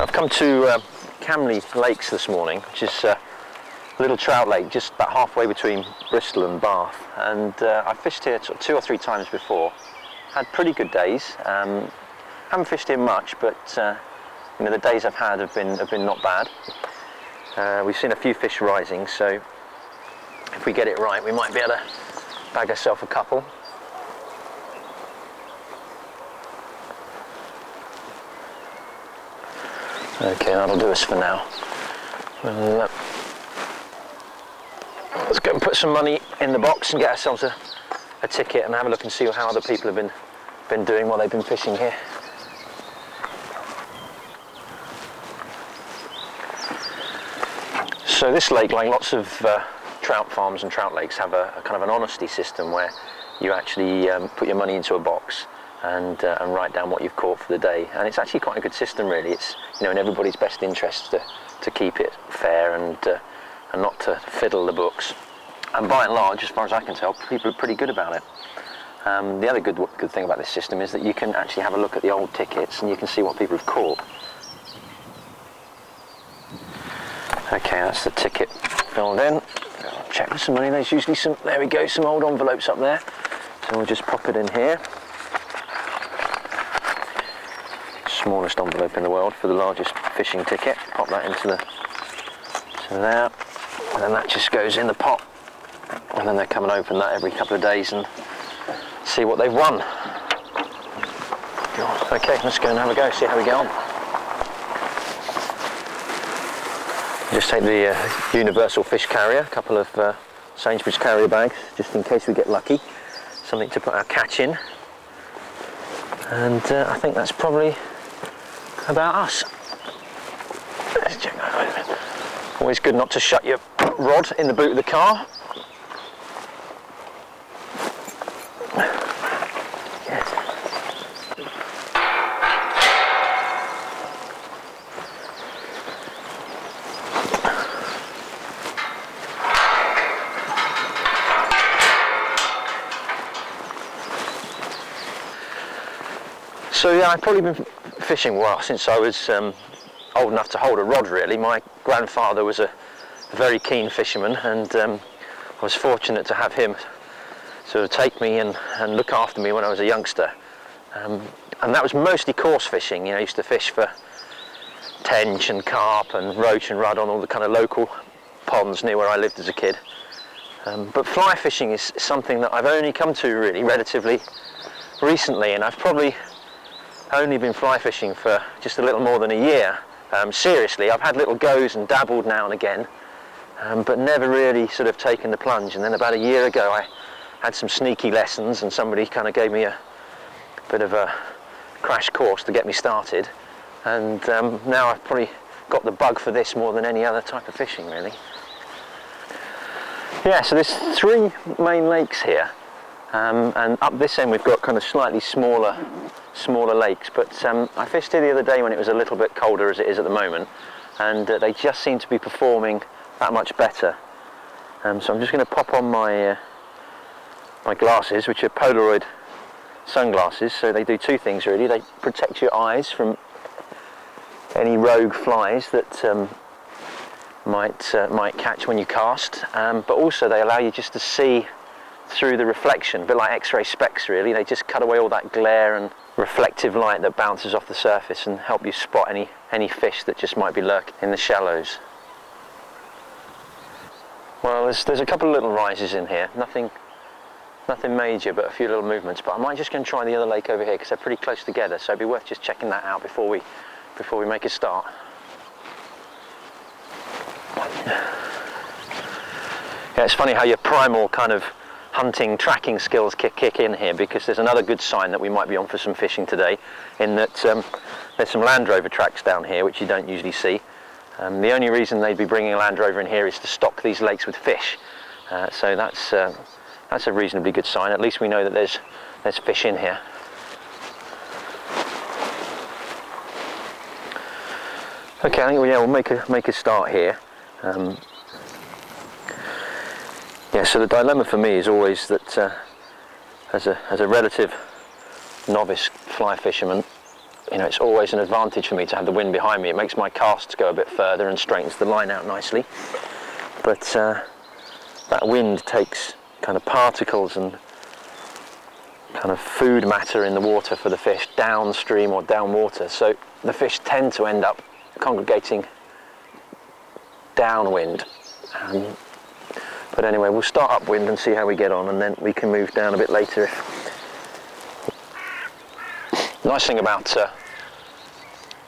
I've come to Cameley Lakes this morning, which is a little trout lake just about halfway between Bristol and Bath, and I've fished here sort of 2 or 3 times before. Had pretty good days. Haven't fished here much, but you know, the days I've had have been not bad. We've seen a few fish rising, so if we get it right, we might be able to bag ourselves a couple. Okay, that'll do us for now. Well, let's go and put some money in the box and get ourselves a ticket and have a look and see how other people have been doing while they've been fishing here. So this lake, like lots of trout farms and trout lakes, have a kind of an honesty system where you actually put your money into a box and write down what you've caught for the day. And it's actually quite a good system, really. It's, you know, in everybody's best interest to keep it fair and not to fiddle the books. And by and large, as far as I can tell, people are pretty good about it. The other good thing about this system is that you can actually have a look at the old tickets and you can see what people have caught. Okay, that's the ticket filled in. Check for some money. There's usually some, there we go, some old envelopes up there. So we'll just pop it in here. Smallest envelope in the world for the largest fishing ticket. Pop that into there, and then that just goes in the pot. And then they come and open that every couple of days and see what they've won. Okay, let's go and have a go, see how we get on. Just take the universal fish carrier, a couple of Sainsbury's carrier bags, just in case we get lucky. Something to put our catch in. And I think that's probably about us. Let's check that out. Always good not to shut your rod in the boot of the car. So yeah, I've probably been fishing well since I was old enough to hold a rod, really. My grandfather was a very keen fisherman, and I was fortunate to have him sort of take me and look after me when I was a youngster. And that was mostly coarse fishing. You know, I used to fish for tench and carp and roach and rudd on all the kind of local ponds near where I lived as a kid. But fly fishing is something that I've only come to really relatively recently, and I've probably only been fly fishing for just a little more than a year. Seriously, I've had little goes and dabbled now and again, but never really sort of taken the plunge. And then about a year ago I had some sneaky lessons and somebody kind of gave me a bit of a crash course to get me started. And now I've probably got the bug for this more than any other type of fishing, really. Yeah, so there's 3 main lakes here. And up this end we've got kind of slightly smaller lakes, but I fished here the other day when it was a little bit colder as it is at the moment, and they just seem to be performing that much better. So I'm just going to pop on my my glasses, which are Polaroid sunglasses. So they do 2 things really. They protect your eyes from any rogue flies that might catch when you cast, but also they allow you just to see through the reflection, a bit like X-ray specs really. They just cut away all that glare and reflective light that bounces off the surface and help you spot any fish that just might be lurking in the shallows. Well, there's a couple of little rises in here, nothing major, but a few little movements. But I might just go and try the other lake over here because they're pretty close together, so it'd be worth just checking that out before we make a start. Yeah, it's funny how your primal kind of hunting, tracking skills kick in here, because there's another good sign that we might be on for some fishing today, in that there's some Land Rover tracks down here which you don't usually see. The only reason they'd be bringing a Land Rover in here is to stock these lakes with fish, so that's a reasonably good sign. At least we know that there's fish in here. Okay, I think we'll make a start here. Yeah, so the dilemma for me is always that as a relative novice fly fisherman, you know, it's always an advantage for me to have the wind behind me. It makes my casts go a bit further and straightens the line out nicely. But that wind takes kind of particles and kind of food matter in the water for the fish downstream or downwater. So the fish tend to end up congregating downwind. But anyway, we'll start upwind and see how we get on, and then we can move down a bit later. The nice thing about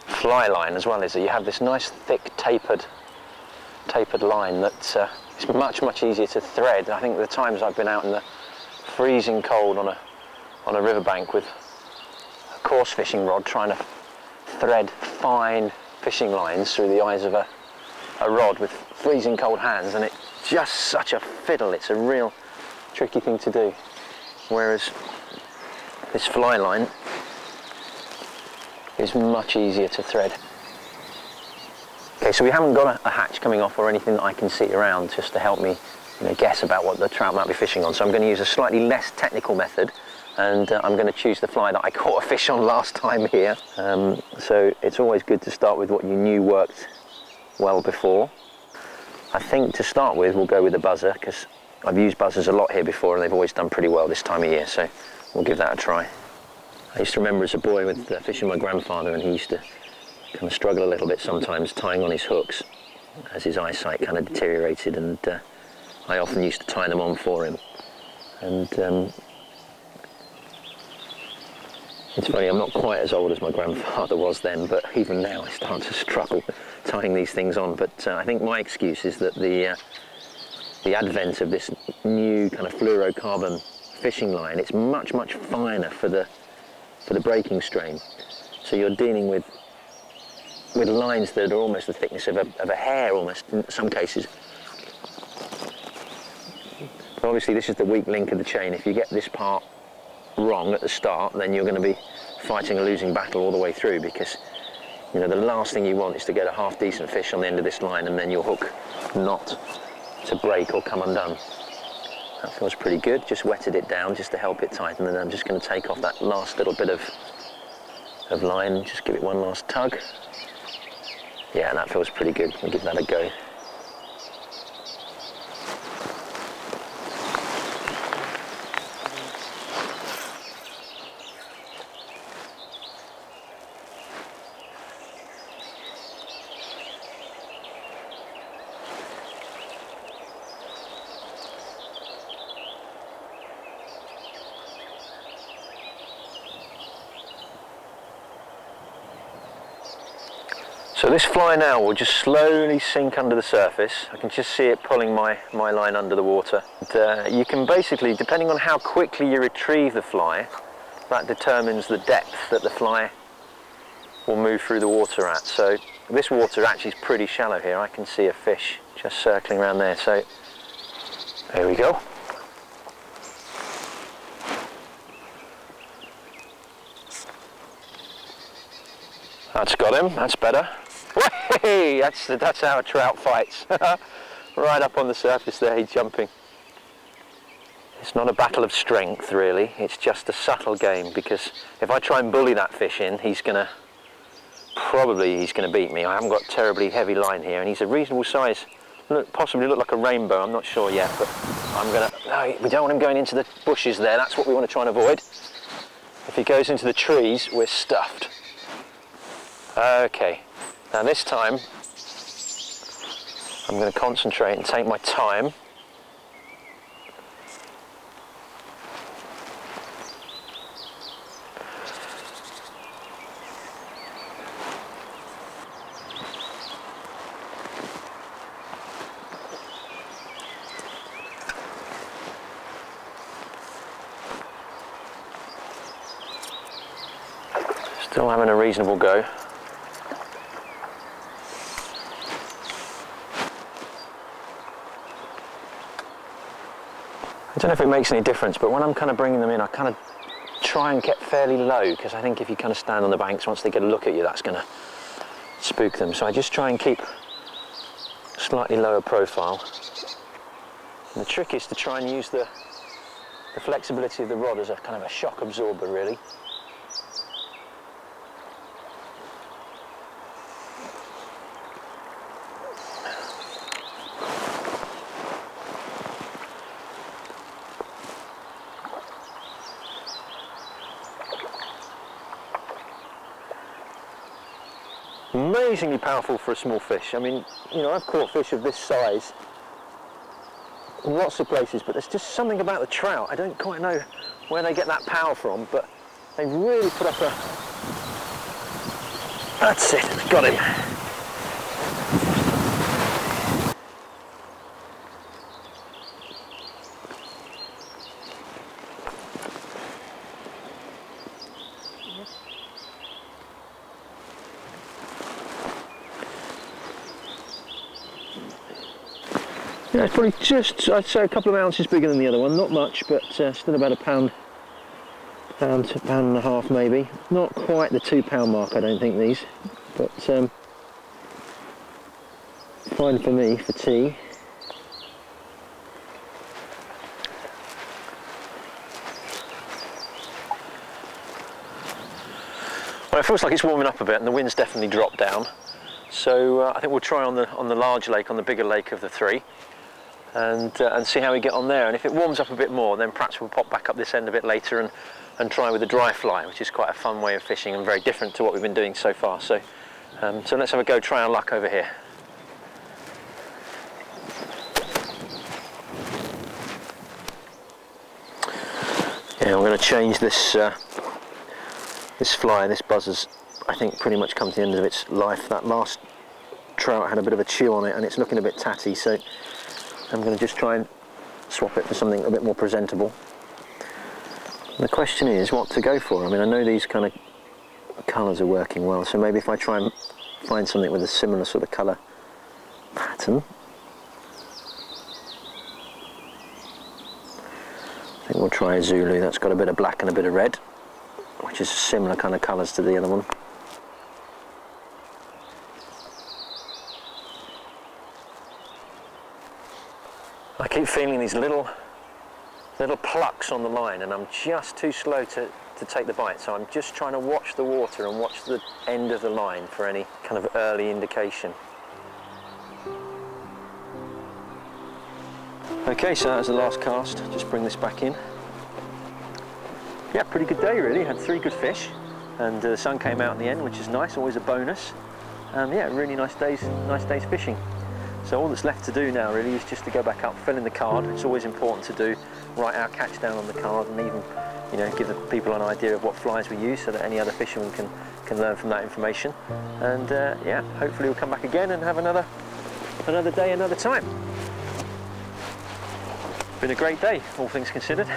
fly line as well is that you have this nice thick tapered line that is much easier to thread. I think the times I've been out in the freezing cold on a riverbank with a coarse fishing rod trying to thread fine fishing lines through the eyes of a rod with freezing cold hands, and it's just such a fiddle. It's a real tricky thing to do, whereas this fly line is much easier to thread. Okay, so we haven't got a hatch coming off or anything that I can see around just to help me, you know, guess about what the trout might be fishing on. So I'm going to use a slightly less technical method, and I'm going to choose the fly that I caught a fish on last time here. So it's always good to start with what you knew worked well before. I think to start with we'll go with a buzzer, because I've used buzzers a lot here before and they've always done pretty well this time of year, so we'll give that a try. I used to remember as a boy with fishing my grandfather, and he used to kind of struggle a little bit sometimes tying on his hooks as his eyesight kind of deteriorated, and I often used to tie them on for him. And it's funny, I'm not quite as old as my grandfather was then, but even now I start to struggle tying these things on. But I think my excuse is that the advent of this new kind of fluorocarbon fishing line, it's much finer for the breaking strain. So you're dealing with lines that are almost the thickness of a hair, almost in some cases. But obviously this is the weak link of the chain. If you get this part wrong at the start, then you're going to be fighting a losing battle all the way through, because, you know, the last thing you want is to get a half decent fish on the end of this line and then your hook not to break or come undone. That feels pretty good. Just wetted it down just to help it tighten, and then I'm just going to take off that last little bit of line, just give it one last tug. Yeah, that feels pretty good. We'll give that a go. So this fly now will just slowly sink under the surface. I can just see it pulling my line under the water. And, you can basically, depending on how quickly you retrieve the fly, that determines the depth that the fly will move through the water at. So this water actually is pretty shallow here. I can see a fish just circling around there. So there we go. That's got him, that's better. Hey, that's how a trout fights. Right up on the surface there, he's jumping. It's not a battle of strength really, it's just a subtle game, because if I try and bully that fish in, he's gonna beat me. I haven't got terribly heavy line here, and he's a reasonable size. Possibly look like a rainbow, I'm not sure yet, but no, we don't want him going into the bushes there, that's what we want to try and avoid. If he goes into the trees, we're stuffed. Okay, now this time I'm going to concentrate and take my time. Still having a reasonable go. I don't know if it makes any difference, but when I'm kind of bringing them in, I kind of try and get fairly low, because I think if you kind of stand on the banks, once they get a look at you, that's going to spook them. So I just try and keep slightly lower profile. And the trick is to try and use the flexibility of the rod as a kind of a shock absorber, really. Amazingly powerful for a small fish. I mean, you know, I've caught fish of this size in lots of places, but there's just something about the trout. I don't quite know where they get that power from, but they really put up a... That's it, got him. Yeah, it's probably just, I'd say, a couple of ounces bigger than the other one. Not much, but still about a pound to a pound and a half maybe. Not quite the £2 mark, I don't think, these, but fine for me for tea. Well, it feels like it's warming up a bit, and the wind's definitely dropped down. So I think we'll try on the large lake, on the bigger lake of the three, and see how we get on there. And if it warms up a bit more, then perhaps we'll pop back up this end a bit later and try with the dry fly, which is quite a fun way of fishing and very different to what we've been doing so far. So, so let's have a go, try our luck over here. Yeah, I'm going to change this this fly. This buzzer's, I think, pretty much come to the end of its life. That last trout had a bit of a chew on it and it's looking a bit tatty, so I'm going to just try and swap it for something a bit more presentable. And the question is what to go for. I mean, I know these kind of colours are working well, so maybe if I try and find something with a similar sort of colour pattern. I think we'll try a Zulu. That's got a bit of black and a bit of red, which is similar kind of colours to the other one. I keep feeling these little plucks on the line, and I'm just too slow to take the bite, so I'm just trying to watch the water and watch the end of the line for any kind of early indication. Okay, so that was the last cast. Just bring this back in. Yeah, pretty good day really. Had 3 good fish, and the sun came out in the end, which is nice, always a bonus. Yeah, really nice days fishing. So all that's left to do now really is just to go back up, fill in the card. It's always important to do, write our catch down on the card, and even, you know, give the people an idea of what flies we use so that any other fishermen can learn from that information. And yeah, hopefully we'll come back again and have another day, another time. Been a great day, all things considered.